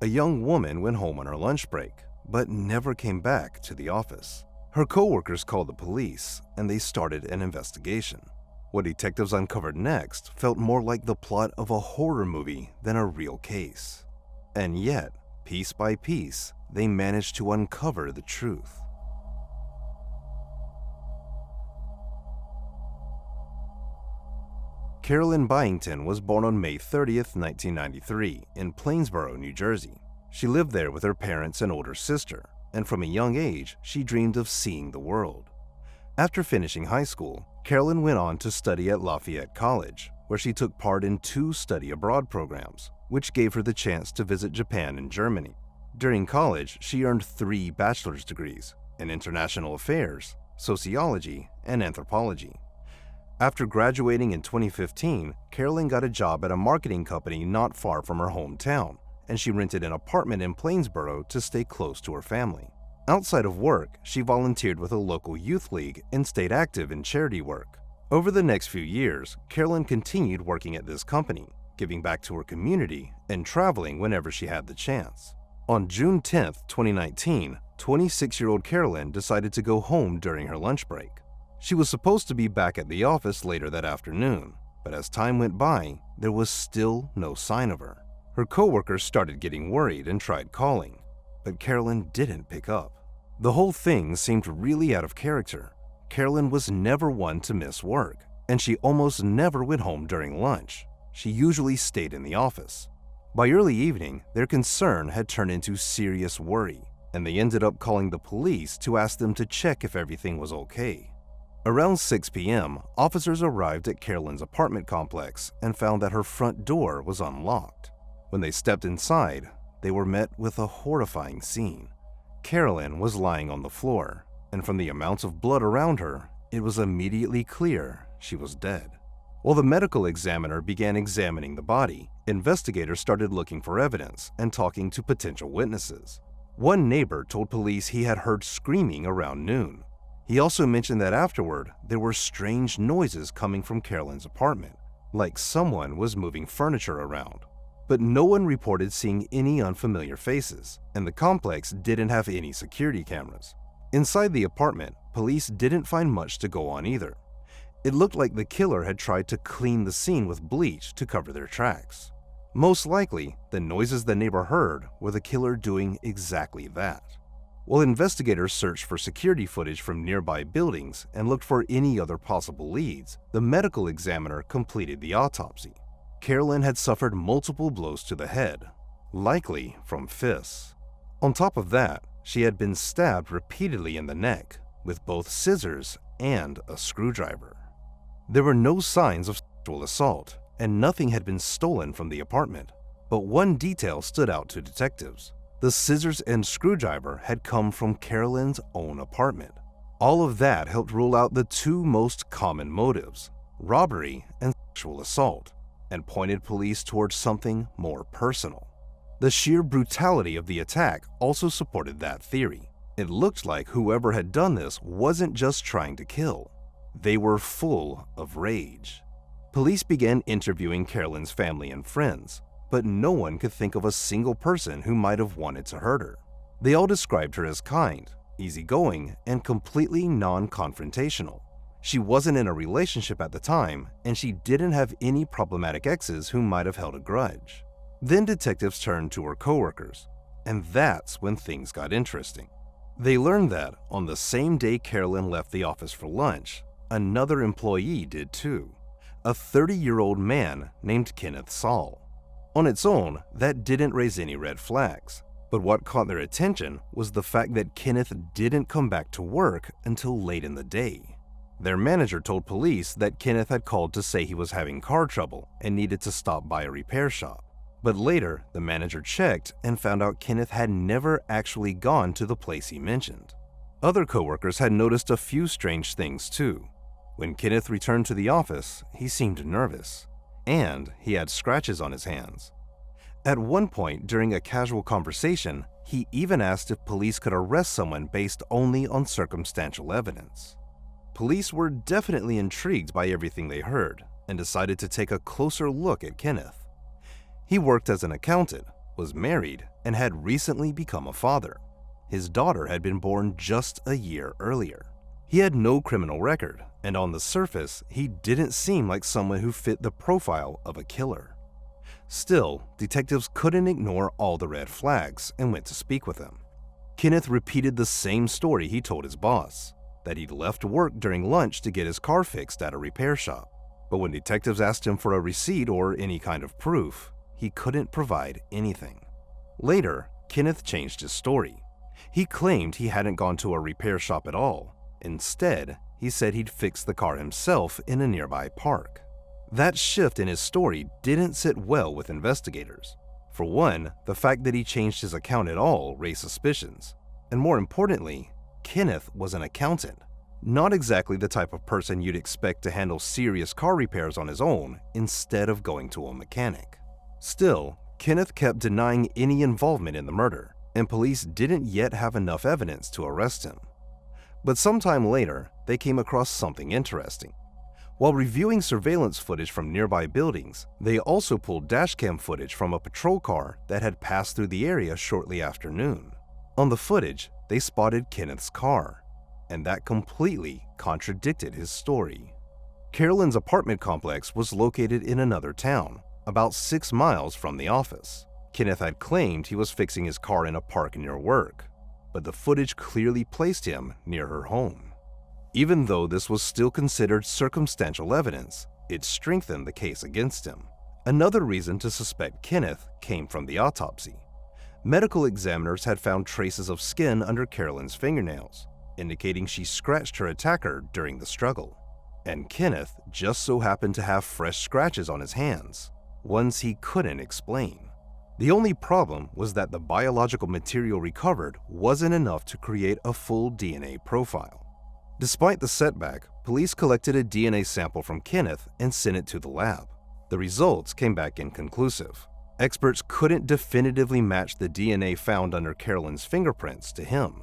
A young woman went home on her lunch break, but never came back to the office. Her coworkers called the police, and they started an investigation. What detectives uncovered next felt more like the plot of a horror movie than a real case. And yet, piece by piece, they managed to uncover the truth. Carolyn Byington was born on May 30th, 1993, in Plainsboro, New Jersey. She lived there with her parents and older sister, and from a young age, she dreamed of seeing the world. After finishing high school, Carolyn went on to study at Lafayette College, where she took part in 2 study abroad programs, which gave her the chance to visit Japan and Germany. During college, she earned 3 bachelor's degrees in international affairs, sociology, and anthropology. After graduating in 2015, Carolyn got a job at a marketing company not far from her hometown, and she rented an apartment in Plainsboro to stay close to her family. Outside of work, she volunteered with a local youth league and stayed active in charity work. Over the next few years, Carolyn continued working at this company, giving back to her community and traveling whenever she had the chance. On June 10, 2019, 26-year-old Carolyn decided to go home during her lunch break. She was supposed to be back at the office later that afternoon, but as time went by, there was still no sign of her. Her coworkers started getting worried and tried calling, but Carolyn didn't pick up. The whole thing seemed really out of character. Carolyn was never one to miss work, and she almost never went home during lunch. She usually stayed in the office. By early evening, their concern had turned into serious worry, and they ended up calling the police to ask them to check if everything was okay. Around 6 p.m., officers arrived at Carolyn's apartment complex and found that her front door was unlocked. When they stepped inside, they were met with a horrifying scene. Carolyn was lying on the floor, and from the amounts of blood around her, it was immediately clear she was dead. While the medical examiner began examining the body, investigators started looking for evidence and talking to potential witnesses. One neighbor told police he had heard screaming around noon. He also mentioned that afterward, there were strange noises coming from Carolyn's apartment, like someone was moving furniture around. But no one reported seeing any unfamiliar faces, and the complex didn't have any security cameras. Inside the apartment, police didn't find much to go on either. It looked like the killer had tried to clean the scene with bleach to cover their tracks. Most likely, the noises the neighbor heard were the killer doing exactly that. While investigators searched for security footage from nearby buildings and looked for any other possible leads, the medical examiner completed the autopsy. Carolyn had suffered multiple blows to the head, likely from fists. On top of that, she had been stabbed repeatedly in the neck with both scissors and a screwdriver. There were no signs of sexual assault, and nothing had been stolen from the apartment. But one detail stood out to detectives. The scissors and screwdriver had come from Carolyn's own apartment. All of that helped rule out the 2 most common motives, robbery and sexual assault, and pointed police towards something more personal. The sheer brutality of the attack also supported that theory. It looked like whoever had done this wasn't just trying to kill. They were full of rage. Police began interviewing Carolyn's family and friends, but no one could think of a single person who might have wanted to hurt her. They all described her as kind, easygoing, and completely non-confrontational. She wasn't in a relationship at the time, and she didn't have any problematic exes who might have held a grudge. Then detectives turned to her coworkers, and that's when things got interesting. They learned that on the same day Carolyn left the office for lunch, another employee did too, a 30-year-old man named Kenneth Saul. On its own, that didn't raise any red flags, but what caught their attention was the fact that Kenneth didn't come back to work until late in the day. Their manager told police that Kenneth had called to say he was having car trouble and needed to stop by a repair shop. But later, the manager checked and found out Kenneth had never actually gone to the place he mentioned. Other coworkers had noticed a few strange things too. When Kenneth returned to the office, he seemed nervous, and he had scratches on his hands. At one point during a casual conversation, he even asked if police could arrest someone based only on circumstantial evidence. Police were definitely intrigued by everything they heard and decided to take a closer look at Kenneth. He worked as an accountant, was married, and had recently become a father. His daughter had been born just a year earlier. He had no criminal record, and on the surface, he didn't seem like someone who fit the profile of a killer. Still, detectives couldn't ignore all the red flags and went to speak with him. Kenneth repeated the same story he told his boss, that he'd left work during lunch to get his car fixed at a repair shop. But when detectives asked him for a receipt or any kind of proof, he couldn't provide anything. Later, Kenneth changed his story. He claimed he hadn't gone to a repair shop at all. Instead, he said he'd fixed the car himself in a nearby park. That shift in his story didn't sit well with investigators. For one, the fact that he changed his account at all raised suspicions. And more importantly, Kenneth was an accountant, not exactly the type of person you'd expect to handle serious car repairs on his own instead of going to a mechanic. Still, Kenneth kept denying any involvement in the murder, and police didn't yet have enough evidence to arrest him. But sometime later, they came across something interesting. While reviewing surveillance footage from nearby buildings, they also pulled dashcam footage from a patrol car that had passed through the area shortly after noon. On the footage, they spotted Kenneth's car, and that completely contradicted his story. Carolyn's apartment complex was located in another town, about 6 miles from the office. Kenneth had claimed he was fixing his car in a park near work, but the footage clearly placed him near her home. Even though this was still considered circumstantial evidence, it strengthened the case against him. Another reason to suspect Kenneth came from the autopsy. Medical examiners had found traces of skin under Carolyn's fingernails, indicating she scratched her attacker during the struggle. And Kenneth just so happened to have fresh scratches on his hands, ones he couldn't explain. The only problem was that the biological material recovered wasn't enough to create a full DNA profile. Despite the setback, police collected a DNA sample from Kenneth and sent it to the lab. The results came back inconclusive. Experts couldn't definitively match the DNA found under Carolyn's fingerprints to him,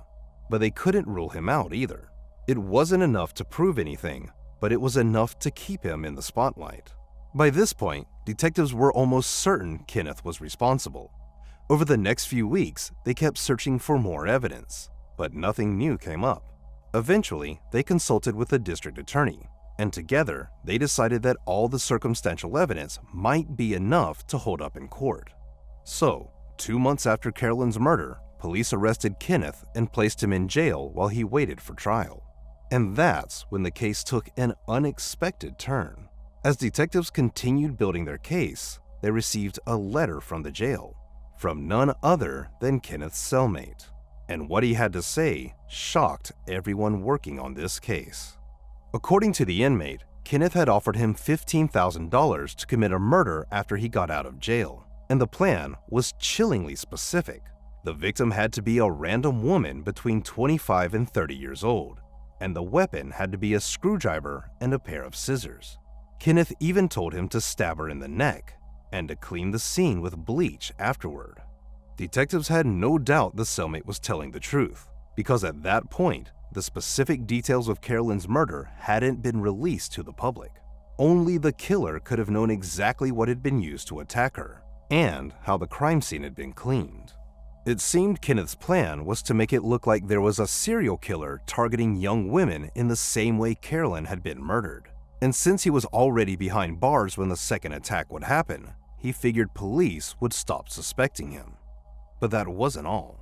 but they couldn't rule him out either. It wasn't enough to prove anything, but it was enough to keep him in the spotlight. By this point, detectives were almost certain Kenneth was responsible. Over the next few weeks, they kept searching for more evidence, but nothing new came up. Eventually, they consulted with the district attorney, and together, they decided that all the circumstantial evidence might be enough to hold up in court. So, 2 months after Carolyn's murder, police arrested Kenneth and placed him in jail while he waited for trial. And that's when the case took an unexpected turn. As detectives continued building their case, they received a letter from the jail, from none other than Kenneth's cellmate. And what he had to say shocked everyone working on this case. According to the inmate, Kenneth had offered him $15,000 to commit a murder after he got out of jail, and the plan was chillingly specific. The victim had to be a random woman between 25 and 30 years old, and the weapon had to be a screwdriver and a pair of scissors. Kenneth even told him to stab her in the neck and to clean the scene with bleach afterward. Detectives had no doubt the cellmate was telling the truth, because at that point, the specific details of Carolyn's murder hadn't been released to the public. Only the killer could have known exactly what had been used to attack her, and how the crime scene had been cleaned. It seemed Kenneth's plan was to make it look like there was a serial killer targeting young women in the same way Carolyn had been murdered. And since he was already behind bars when the second attack would happen, he figured police would stop suspecting him. But that wasn't all.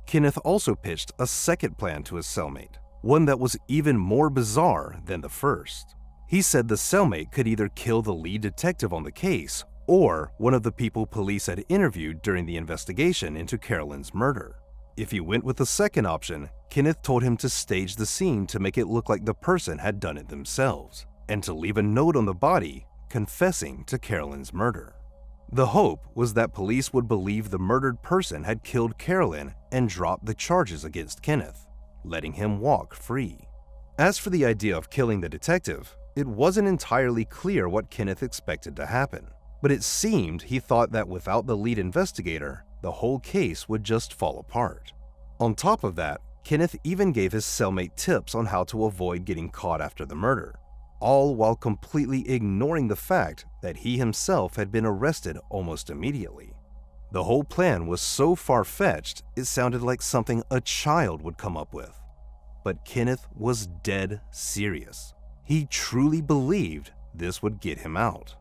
Kenneth also pitched a second plan to his cellmate, one that was even more bizarre than the first. He said the cellmate could either kill the lead detective on the case or one of the people police had interviewed during the investigation into Carolyn's murder. If he went with the second option, Kenneth told him to stage the scene to make it look like the person had done it themselves, and to leave a note on the body confessing to Carolyn's murder. The hope was that police would believe the murdered person had killed Carolyn and drop the charges against Kenneth, letting him walk free. As for the idea of killing the detective, it wasn't entirely clear what Kenneth expected to happen, but it seemed he thought that without the lead investigator, the whole case would just fall apart. On top of that, Kenneth even gave his cellmate tips on how to avoid getting caught after the murder, all while completely ignoring the fact that he himself had been arrested almost immediately. The whole plan was so far-fetched, it sounded like something a child would come up with. But Kenneth was dead serious. He truly believed this would get him out.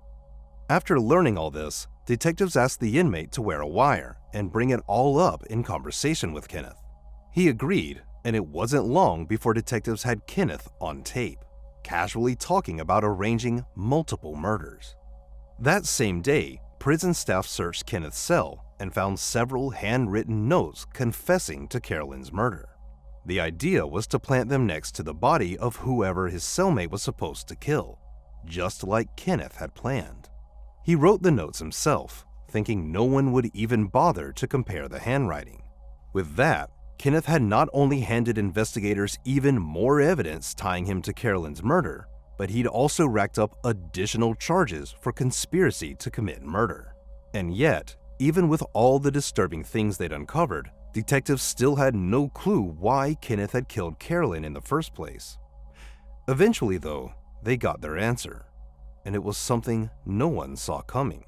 After learning all this, detectives asked the inmate to wear a wire and bring it all up in conversation with Kenneth. He agreed, and it wasn't long before detectives had Kenneth on tape, casually talking about arranging multiple murders. That same day, prison staff searched Kenneth's cell and found several handwritten notes confessing to Carolyn's murder. The idea was to plant them next to the body of whoever his cellmate was supposed to kill, just like Kenneth had planned. He wrote the notes himself, thinking no one would even bother to compare the handwriting. With that, Kenneth had not only handed investigators even more evidence tying him to Carolyn's murder, but he'd also racked up additional charges for conspiracy to commit murder. And yet, even with all the disturbing things they'd uncovered, detectives still had no clue why Kenneth had killed Carolyn in the first place. Eventually, though, they got their answer, and it was something no one saw coming.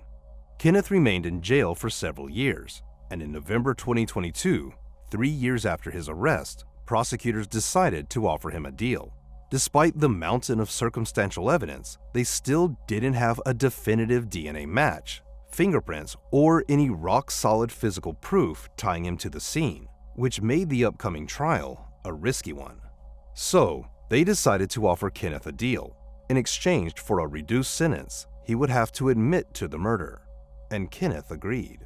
Kenneth remained in jail for several years, and in November 2022, 3 years after his arrest, prosecutors decided to offer him a deal. Despite the mountain of circumstantial evidence, they still didn't have a definitive DNA match, fingerprints, or any rock-solid physical proof tying him to the scene, which made the upcoming trial a risky one. So, they decided to offer Kenneth a deal. In exchange for a reduced sentence, he would have to admit to the murder, and Kenneth agreed.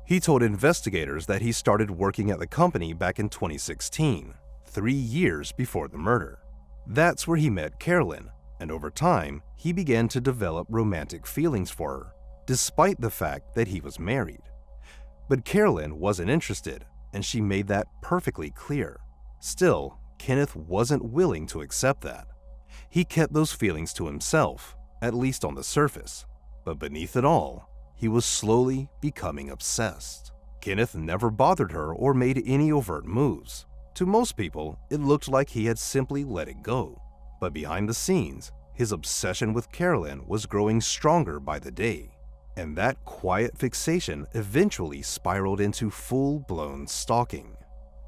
He told investigators that he started working at the company back in 2016, 3 years before the murder. That's where he met Carolyn, and over time, he began to develop romantic feelings for her, despite the fact that he was married. But Carolyn wasn't interested, and she made that perfectly clear. Still, Kenneth wasn't willing to accept that. He kept those feelings to himself, at least on the surface, but beneath it all, he was slowly becoming obsessed. Kenneth never bothered her or made any overt moves. To most people, it looked like he had simply let it go. But behind the scenes, his obsession with Carolyn was growing stronger by the day, and that quiet fixation eventually spiraled into full-blown stalking.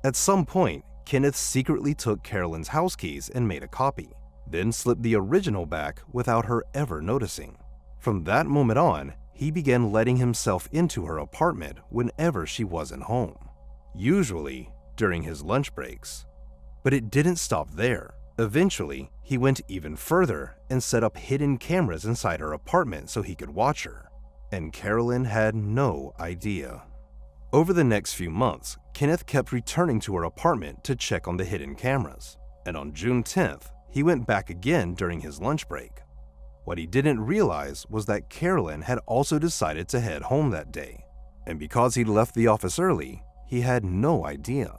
At some point, Kenneth secretly took Carolyn's house keys and made a copy, then slipped the original back without her ever noticing. From that moment on, he began letting himself into her apartment whenever she wasn't home, usually during his lunch breaks. But it didn't stop there. Eventually, he went even further and set up hidden cameras inside her apartment so he could watch her, and Carolyn had no idea. Over the next few months, Kenneth kept returning to her apartment to check on the hidden cameras, and on June 10th, he went back again during his lunch break. What he didn't realize was that Carolyn had also decided to head home that day, and because he'd left the office early, he had no idea.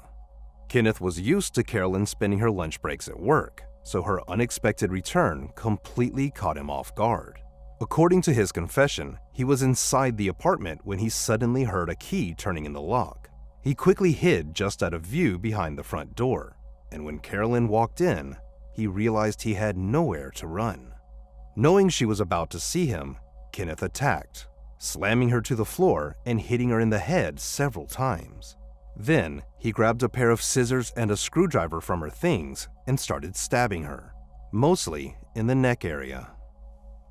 Kenneth was used to Carolyn spending her lunch breaks at work, so her unexpected return completely caught him off guard. According to his confession, he was inside the apartment when he suddenly heard a key turning in the lock. He quickly hid just out of view behind the front door, and when Carolyn walked in, he realized he had nowhere to run. Knowing she was about to see him, Kenneth attacked, slamming her to the floor and hitting her in the head several times. Then, he grabbed a pair of scissors and a screwdriver from her things and started stabbing her, mostly in the neck area.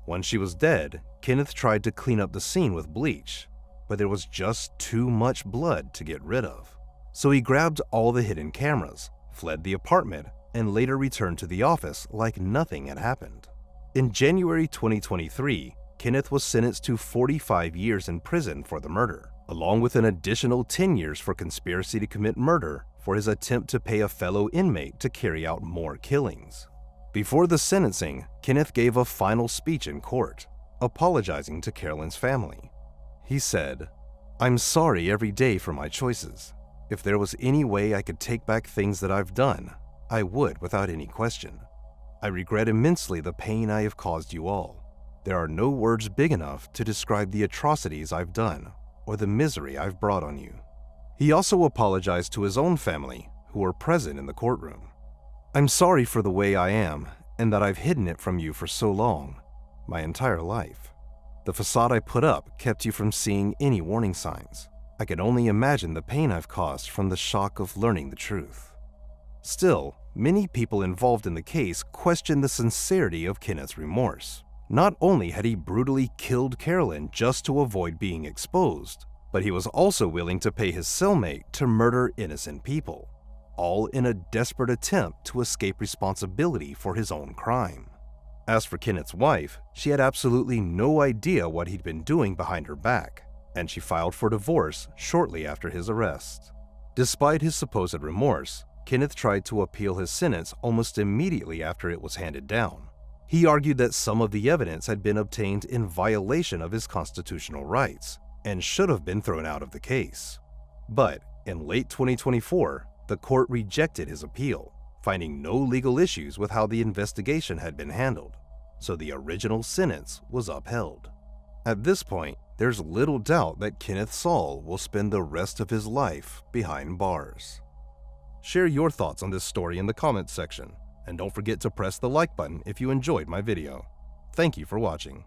Once she was dead, Kenneth tried to clean up the scene with bleach, but there was just too much blood to get rid of. So he grabbed all the hidden cameras, fled the apartment, and later returned to the office like nothing had happened. In January 2023, Kenneth was sentenced to 45 years in prison for the murder, along with an additional 10 years for conspiracy to commit murder for his attempt to pay a fellow inmate to carry out more killings. Before the sentencing, Kenneth gave a final speech in court, apologizing to Carolyn's family. He said, "I'm sorry every day for my choices. If there was any way I could take back things that I've done, I would without any question. I regret immensely the pain I have caused you all. There are no words big enough to describe the atrocities I've done or the misery I've brought on you." He also apologized to his own family, who were present in the courtroom. "I'm sorry for the way I am and that I've hidden it from you for so long, my entire life. The facade I put up kept you from seeing any warning signs. I can only imagine the pain I've caused from the shock of learning the truth. Still, many people involved in the case question the sincerity of Kenneth's remorse. Not only had he brutally killed Carolyn just to avoid being exposed, but he was also willing to pay his cellmate to murder innocent people, all in a desperate attempt to escape responsibility for his own crime. As for Kenneth's wife, she had absolutely no idea what he'd been doing behind her back, and she filed for divorce shortly after his arrest. Despite his supposed remorse, Kenneth tried to appeal his sentence almost immediately after it was handed down. He argued that some of the evidence had been obtained in violation of his constitutional rights and should have been thrown out of the case. But in late 2024, the court rejected his appeal, finding no legal issues with how the investigation had been handled, so the original sentence was upheld. At this point, there's little doubt that Kenneth Saul will spend the rest of his life behind bars. Share your thoughts on this story in the comments section, and don't forget to press the like button if you enjoyed my video. Thank you for watching.